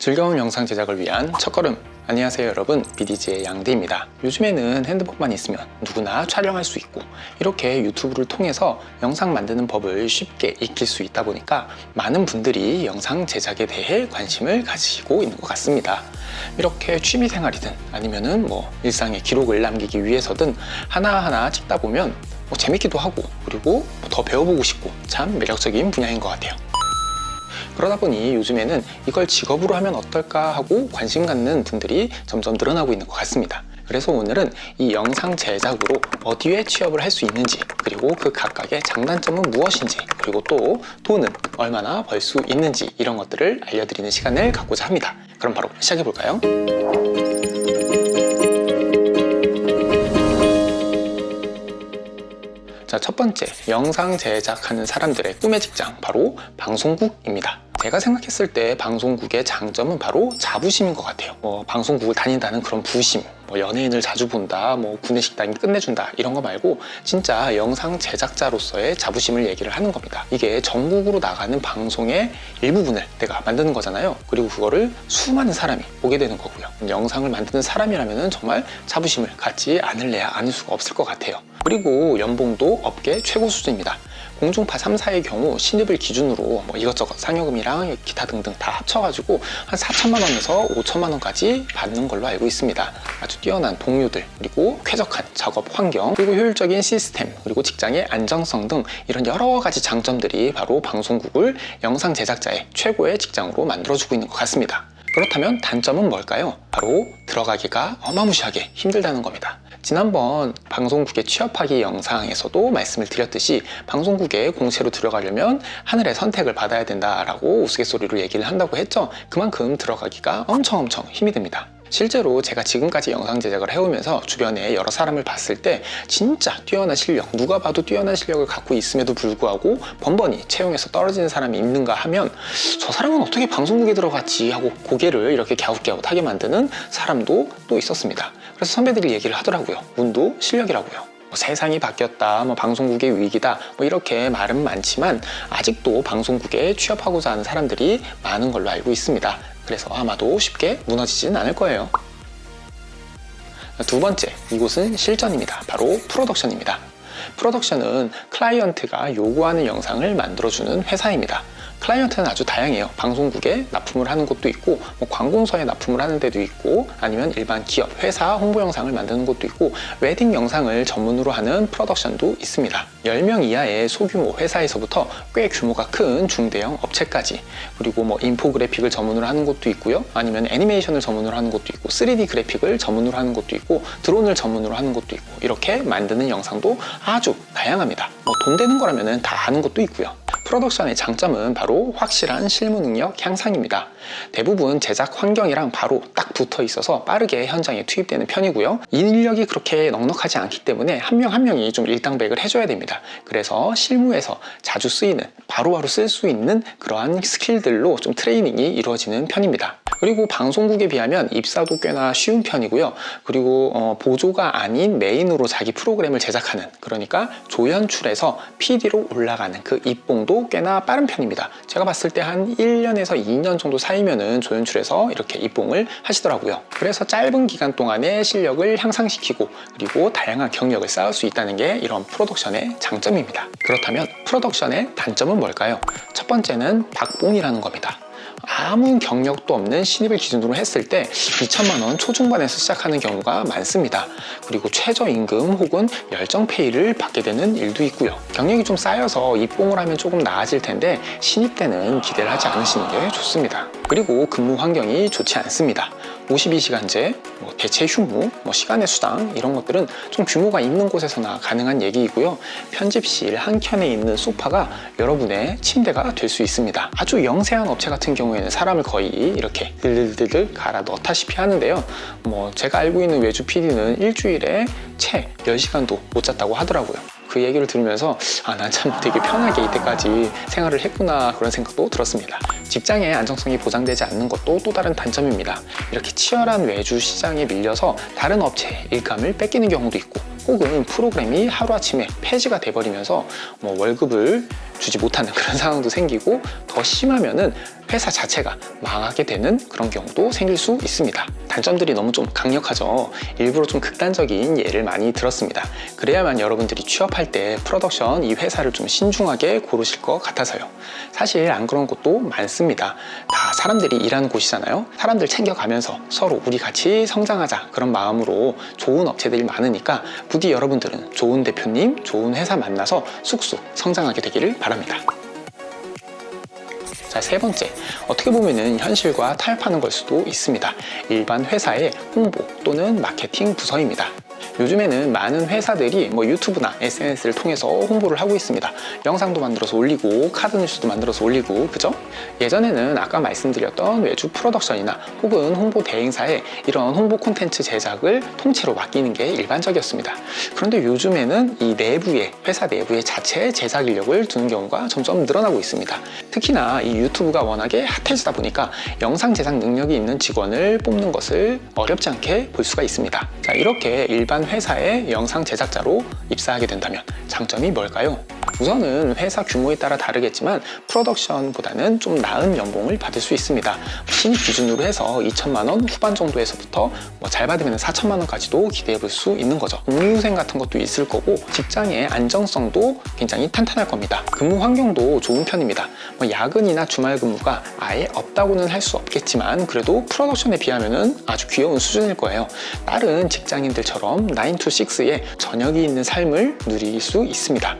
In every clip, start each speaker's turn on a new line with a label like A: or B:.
A: 즐거운 영상 제작을 위한 첫걸음. 안녕하세요 여러분, BDG의 양대입니다. 요즘에는 핸드폰만 있으면 누구나 촬영할 수 있고 이렇게 유튜브를 통해서 영상 만드는 법을 쉽게 익힐 수 있다 보니까 많은 분들이 영상 제작에 대해 관심을 가지고 있는 것 같습니다. 이렇게 취미생활이든 아니면은 일상의 기록을 남기기 위해서든 하나하나 찍다 보면 재밌기도 하고 그리고 더 배워보고 싶고 참 매력적인 분야인 것 같아요. 그러다 보니 요즘에는 이걸 직업으로 하면 어떨까 하고 관심 갖는 분들이 점점 늘어나고 있는 것 같습니다. 그래서 오늘은 이 영상 제작으로 어디에 취업을 할 수 있는지, 그리고 그 각각의 장단점은 무엇인지, 그리고 또 돈은 얼마나 벌 수 있는지 이런 것들을 알려드리는 시간을 갖고자 합니다. 그럼 바로 시작해 볼까요? 자, 첫 번째, 영상 제작하는 사람들의 꿈의 직장, 바로 방송국입니다. 제가 생각했을 때 방송국의 장점은 바로 자부심인 것 같아요. 방송국을 다닌다는 그런 부심, 연예인을 자주 본다, 구내식당이 끝내준다 이런 거 말고 진짜 영상 제작자로서의 자부심을 얘기를 하는 겁니다. 이게 전국으로 나가는 방송의 일부분을 내가 만드는 거잖아요. 그리고 그거를 수많은 사람이 보게 되는 거고요. 영상을 만드는 사람이라면 정말 자부심을 갖지 않을래야 아닐 수가 없을 것 같아요. 그리고 연봉도 업계 최고 수준입니다. 공중파 3사의 경우 신입을 기준으로 이것저것 상여금이랑 기타 등등 다 합쳐가지고 한 4천만 원에서 5천만 원까지 받는 걸로 알고 있습니다. 아주 뛰어난 동료들, 그리고 쾌적한 작업 환경, 그리고 효율적인 시스템, 그리고 직장의 안정성 등 이런 여러 가지 장점들이 바로 방송국을 영상 제작자의 최고의 직장으로 만들어주고 있는 것 같습니다. 그렇다면 단점은 뭘까요? 바로 들어가기가 어마무시하게 힘들다는 겁니다. 지난번 방송국에 취업하기 영상에서도 말씀을 드렸듯이 방송국에 공채로 들어가려면 하늘의 선택을 받아야 된다라고 우스갯소리로 얘기를 한다고 했죠. 그만큼 들어가기가 엄청 힘이 듭니다. 실제로 제가 지금까지 영상 제작을 해오면서 주변에 여러 사람을 봤을 때 진짜 뛰어난 실력, 누가 봐도 뛰어난 실력을 갖고 있음에도 불구하고 번번이 채용에서 떨어지는 사람이 있는가 하면 저 사람은 어떻게 방송국에 들어갔지 하고 고개를 이렇게 갸웃갸웃하게 만드는 사람도 또 있었습니다. 그래서 선배들이 얘기를 하더라고요. 운도 실력이라고요. 세상이 바뀌었다, 방송국의 위기다, 이렇게 말은 많지만 아직도 방송국에 취업하고자 하는 사람들이 많은 걸로 알고 있습니다. 그래서 아마도 쉽게 무너지진 않을 거예요. 두 번째, 이곳은 실전입니다. 바로 프로덕션입니다. 프로덕션은 클라이언트가 요구하는 영상을 만들어주는 회사입니다. 클라이언트는 아주 다양해요. 방송국에 납품을 하는 곳도 있고 관공서에 납품을 하는 데도 있고, 아니면 일반 기업, 회사 홍보 영상을 만드는 곳도 있고, 웨딩 영상을 전문으로 하는 프로덕션도 있습니다. 10명 이하의 소규모 회사에서부터 꽤 규모가 큰 중대형 업체까지, 그리고 인포그래픽을 전문으로 하는 곳도 있고요, 아니면 애니메이션을 전문으로 하는 곳도 있고, 3D 그래픽을 전문으로 하는 곳도 있고, 드론을 전문으로 하는 곳도 있고, 이렇게 만드는 영상도 아주 다양합니다. 돈 되는 거라면 다 하는 곳도 있고요. 프로덕션의 장점은 바로 확실한 실무 능력 향상입니다. 대부분 제작 환경이랑 바로 딱 붙어 있어서 빠르게 현장에 투입되는 편이고요. 인력이 그렇게 넉넉하지 않기 때문에 한 명 한 명이 좀 일당백을 해줘야 됩니다. 그래서 실무에서 자주 쓰이는, 바로바로 쓸 수 있는 그러한 스킬들로 좀 트레이닝이 이루어지는 편입니다. 그리고 방송국에 비하면 입사도 꽤나 쉬운 편이고요. 그리고 보조가 아닌 메인으로 자기 프로그램을 제작하는, 그러니까 조연출에서 PD로 올라가는 그 입봉도 꽤나 빠른 편입니다. 제가 봤을 때 한 1년에서 2년 정도 사이면은 조연출에서 이렇게 입봉을 하시더라고요. 그래서 짧은 기간 동안에 실력을 향상시키고 그리고 다양한 경력을 쌓을 수 있다는 게 이런 프로덕션의 장점입니다. 그렇다면 프로덕션의 단점은 뭘까요? 첫 번째는 박봉이라는 겁니다. 아무 경력도 없는 신입을 기준으로 했을 때 2천만 원 초중반에서 시작하는 경우가 많습니다. 그리고 최저임금 혹은 열정페이를 받게 되는 일도 있고요. 경력이 좀 쌓여서 입봉을 하면 조금 나아질 텐데 신입 때는 기대를 하지 않으시는 게 좋습니다. 그리고 근무 환경이 좋지 않습니다. 52시간제, 대체 휴무, 시간의 수당 이런 것들은 좀 규모가 있는 곳에서나 가능한 얘기이고요. 편집실 한켠에 있는 소파가 여러분의 침대가 될 수 있습니다. 아주 영세한 업체 같은 경우에는 사람을 거의 이렇게 들들들들 갈아 넣다시피 하는데요. 제가 알고 있는 외주 PD는 일주일에 채 10시간도 못 잤다고 하더라고요. 그 얘기를 들으면서 난 참 되게 편하게 이때까지 생활을 했구나 그런 생각도 들었습니다. 직장의 안정성이 보장되지 않는 것도 또 다른 단점입니다. 이렇게 치열한 외주 시장에 밀려서 다른 업체의 일감을 뺏기는 경우도 있고, 혹은 프로그램이 하루아침에 폐지가 돼버리면서 월급을 주지 못하는 그런 상황도 생기고, 더 심하면은 회사 자체가 망하게 되는 그런 경우도 생길 수 있습니다. 단점들이 너무 좀 강력하죠. 일부러 좀 극단적인 예를 많이 들었습니다. 그래야만 여러분들이 취업할 때 프로덕션 이 회사를 좀 신중하게 고르실 것 같아서요. 사실 안 그런 곳도 많습니다. 다 사람들이 일하는 곳이잖아요. 사람들 챙겨가면서 서로 우리 같이 성장하자 그런 마음으로 좋은 업체들이 많으니까 부디 여러분들은 좋은 대표님, 좋은 회사 만나서 쑥쑥 성장하게 되기를 바랍니다. 자, 세 번째, 어떻게 보면은 현실과 타협하는 걸 수도 있습니다. 일반 회사의 홍보 또는 마케팅 부서입니다. 요즘에는 많은 회사들이 유튜브나 SNS를 통해서 홍보를 하고 있습니다. 영상도 만들어서 올리고 카드 뉴스도 만들어서 올리고, 그죠? 예전에는 아까 말씀드렸던 외주 프로덕션이나 혹은 홍보 대행사에 이런 홍보 콘텐츠 제작을 통째로 맡기는 게 일반적이었습니다. 그런데 요즘에는 이 내부에, 회사 내부에 자체 제작 인력을 두는 경우가 점점 늘어나고 있습니다. 특히나 이 유튜브가 워낙에 핫해지다 보니까 영상 제작 능력이 있는 직원을 뽑는 것을 어렵지 않게 볼 수가 있습니다. 자, 이렇게 일반 회사의 영상 제작자로 입사하게 된다면 장점이 뭘까요? 우선은 회사 규모에 따라 다르겠지만 프로덕션보다는 좀 나은 연봉을 받을 수 있습니다. 신입 기준으로 해서 2천만 원 후반 정도에서부터 잘 받으면 4천만 원까지도 기대해 볼 수 있는 거죠. 복리후생 같은 것도 있을 거고 직장의 안정성도 굉장히 탄탄할 겁니다. 근무 환경도 좋은 편입니다. 야근이나 주말 근무가 아예 없다고는 할 수 없겠지만 그래도 프로덕션에 비하면 아주 귀여운 수준일 거예요. 다른 직장인들처럼 9 to 6의 저녁이 있는 삶을 누릴 수 있습니다.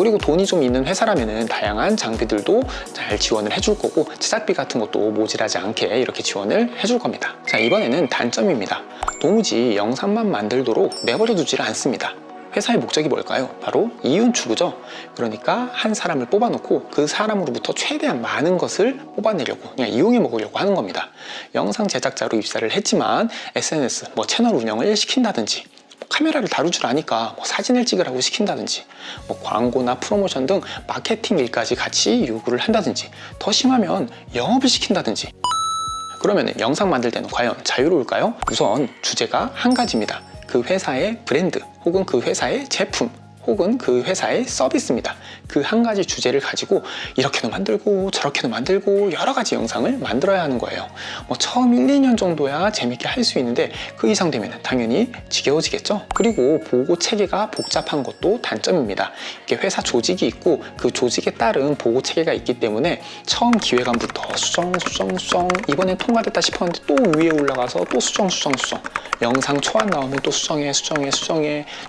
A: 그리고 돈이 좀 있는 회사라면 다양한 장비들도 잘 지원을 해줄 거고 제작비 같은 것도 모자라지 않게 이렇게 지원을 해줄 겁니다. 자, 이번에는 단점입니다. 도무지 영상만 만들도록 내버려 두지를 않습니다. 회사의 목적이 뭘까요? 바로 이윤 추구죠. 그러니까 한 사람을 뽑아놓고 그 사람으로부터 최대한 많은 것을 뽑아내려고, 그냥 이용해 먹으려고 하는 겁니다. 영상 제작자로 입사를 했지만 SNS, 채널 운영을 시킨다든지 카메라를 다룰 줄 아니까 사진을 찍으라고 시킨다든지 광고나 프로모션 등 마케팅 일까지 같이 요구를 한다든지 더 심하면 영업을 시킨다든지. 그러면 영상 만들 때는 과연 자유로울까요? 우선 주제가 한 가지입니다. 그 회사의 브랜드 혹은 그 회사의 제품 혹은 그 회사의 서비스입니다. 그 한 가지 주제를 가지고 이렇게도 만들고 저렇게도 만들고 여러 가지 영상을 만들어야 하는 거예요. 처음 1, 2년 정도야 재밌게 할 수 있는데 그 이상 되면 당연히 지겨워지겠죠. 그리고 보고 체계가 복잡한 것도 단점입니다. 이게 회사 조직이 있고 그 조직에 따른 보고 체계가 있기 때문에 처음 기획안부터 수정 이번엔 통과됐다 싶었는데 또 위에 올라가서 또 수정 영상 초안 나오면 또 수정해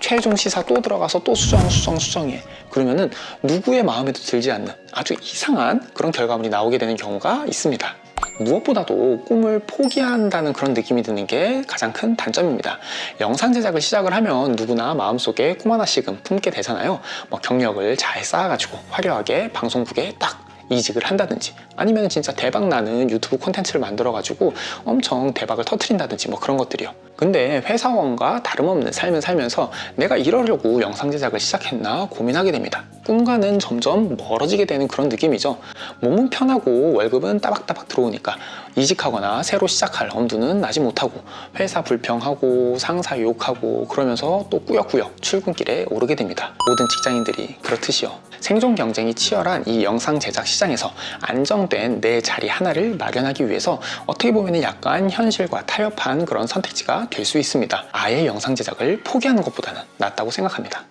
A: 최종 시사 또 들어가서 또 수정해. 그러면은 누구의 마음에도 들지 않는 아주 이상한 그런 결과물이 나오게 되는 경우가 있습니다. 무엇보다도 꿈을 포기한다는 그런 느낌이 드는 게 가장 큰 단점입니다. 영상 제작을 시작을 하면 누구나 마음속에 꿈 하나씩은 품게 되잖아요. 경력을 잘 쌓아가지고 화려하게 방송국에 딱 이직을 한다든지 아니면 진짜 대박 나는 유튜브 콘텐츠를 만들어가지고 엄청 대박을 터트린다든지 그런 것들이요. 근데 회사원과 다름없는 삶을 살면서 내가 이러려고 영상 제작을 시작했나 고민하게 됩니다. 꿈과는 점점 멀어지게 되는 그런 느낌이죠. 몸은 편하고 월급은 따박따박 들어오니까 이직하거나 새로 시작할 엄두는 나지 못하고 회사 불평하고 상사 욕하고 그러면서 또 꾸역꾸역 출근길에 오르게 됩니다. 모든 직장인들이 그렇듯이요. 생존 경쟁이 치열한 이 영상 제작 시장에서 안정된 내 자리 하나를 마련하기 위해서 어떻게 보면 약간 현실과 타협한 그런 선택지가 될 수 있습니다. 아예 영상 제작을 포기하는 것보다는 낫다고 생각합니다.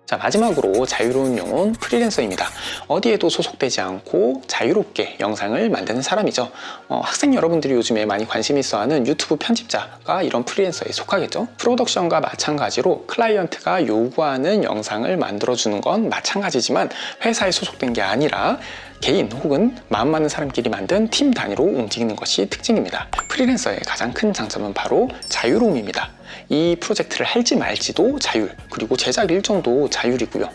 A: 자, 마지막으로 자유로운 영혼 프리랜서입니다. 어디에도 소속되지 않고 자유롭게 영상을 만드는 사람이죠. 학생 여러분들이 요즘에 많이 관심 있어 하는 유튜브 편집자가 이런 프리랜서에 속하겠죠. 프로덕션과 마찬가지로 클라이언트가 요구하는 영상을 만들어주는 건 마찬가지지만 회사에 소속된 게 아니라 개인 혹은 마음 맞는 사람끼리 만든 팀 단위로 움직이는 것이 특징입니다. 프리랜서의 가장 큰 장점은 바로 자유로움입니다. 이 프로젝트를 할지 말지도 자율, 그리고 제작 일정도 자율이고요.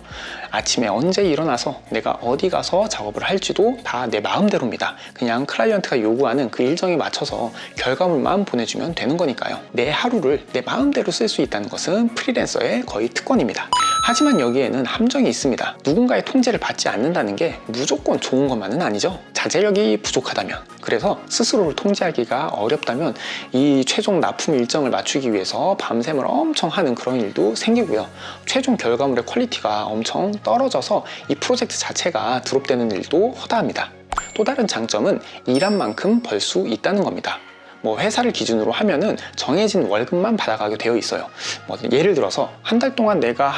A: 아침에 언제 일어나서 내가 어디 가서 작업을 할지도 다 내 마음대로입니다. 그냥 클라이언트가 요구하는 그 일정에 맞춰서 결과물만 보내주면 되는 거니까요. 내 하루를 내 마음대로 쓸 수 있다는 것은 프리랜서의 거의 특권입니다. 하지만 여기에는 함정이 있습니다. 누군가의 통제를 받지 않는다는 게 무조건 좋은 것만은 아니죠. 자제력이 부족하다면, 그래서 스스로를 통제하기가 어렵다면 이 최종 납품 일정을 맞추기 위해서 밤샘을 엄청 하는 그런 일도 생기고요. 최종 결과물의 퀄리티가 엄청 떨어져서 이 프로젝트 자체가 드롭되는 일도 허다합니다. 또 다른 장점은 일한 만큼 벌 수 있다는 겁니다. 뭐 회사를 기준으로 하면은 정해진 월급만 받아가게 되어 있어요. 뭐 예를 들어서 한 달 동안 내가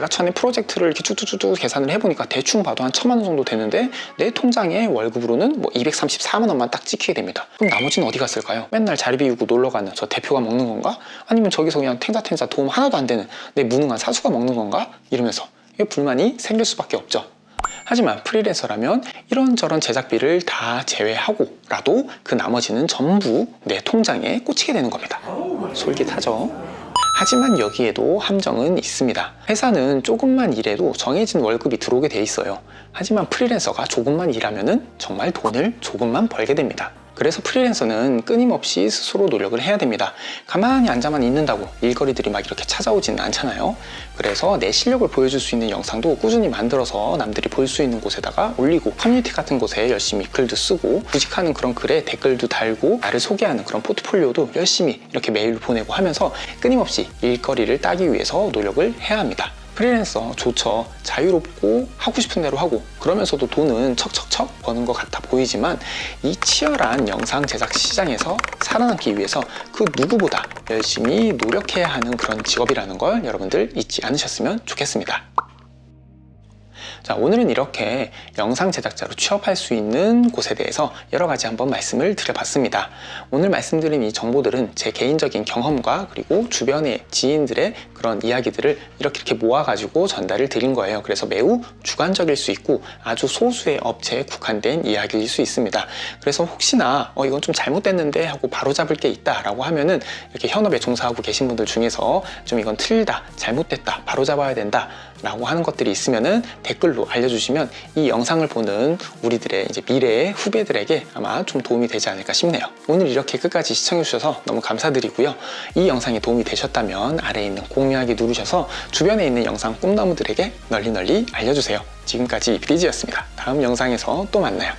A: 천의 프로젝트를 이렇게 쭉쭉쭉 계산을 해보니까 대충 봐도 한 1,000만 원 정도 되는데 내 통장에 월급으로는 뭐 234만 원만 딱 찍히게 됩니다. 그럼 나머지는 어디 갔을까요? 맨날 자리 비우고 놀러 가는 저 대표가 먹는 건가? 아니면 저기서 그냥 탱자탱자 도움 하나도 안 되는 내 무능한 사수가 먹는 건가? 이러면서 이게 불만이 생길 수밖에 없죠. 하지만 프리랜서라면 이런저런 제작비를 다 제외하고라도 그 나머지는 전부 내 통장에 꽂히게 되는 겁니다. 솔깃하죠? 하지만 여기에도 함정은 있습니다. 회사는 조금만 일해도 정해진 월급이 들어오게 돼 있어요. 하지만 프리랜서가 조금만 일하면 정말 돈을 조금만 벌게 됩니다. 그래서 프리랜서는 끊임없이 스스로 노력을 해야 됩니다. 가만히 앉아만 있는다고 일거리들이 막 이렇게 찾아오지는 않잖아요. 그래서 내 실력을 보여줄 수 있는 영상도 꾸준히 만들어서 남들이 볼 수 있는 곳에다가 올리고, 커뮤니티 같은 곳에 열심히 글도 쓰고, 구직하는 그런 글에 댓글도 달고, 나를 소개하는 그런 포트폴리오도 열심히 이렇게 메일 보내고 하면서 끊임없이 일거리를 따기 위해서 노력을 해야 합니다. 프리랜서 좋죠. 자유롭고 하고 싶은 대로 하고, 그러면서도 돈은 척척척 버는 것 같아 보이지만 이 치열한 영상 제작 시장에서 살아남기 위해서 그 누구보다 열심히 노력해야 하는 그런 직업이라는 걸 여러분들 잊지 않으셨으면 좋겠습니다. 자, 오늘은 이렇게 영상 제작자로 취업할 수 있는 곳에 대해서 여러 가지 한번 말씀을 드려봤습니다. 오늘 말씀드린 이 정보들은 제 개인적인 경험과 그리고 주변의 지인들의 그런 이야기들을 이렇게 모아가지고 전달을 드린 거예요. 그래서 매우 주관적일 수 있고 아주 소수의 업체에 국한된 이야기일 수 있습니다. 그래서 혹시나 이건 좀 잘못됐는데 하고 바로잡을 게 있다 라고 하면은 이렇게 현업에 종사하고 계신 분들 중에서 좀 이건 틀리다, 잘못됐다, 바로잡아야 된다 라고 하는 것들이 있으면은 댓글로 알려주시면 이 영상을 보는 우리들의 이제 미래의 후배들에게 아마 좀 도움이 되지 않을까 싶네요. 오늘 이렇게 끝까지 시청해 주셔서 너무 감사드리고요. 이 영상이 도움이 되셨다면 아래에 있는 공유하기 누르셔서 주변에 있는 영상 꿈나무들에게 널리 알려주세요. 지금까지 비디지였습니다. 다음 영상에서 또 만나요.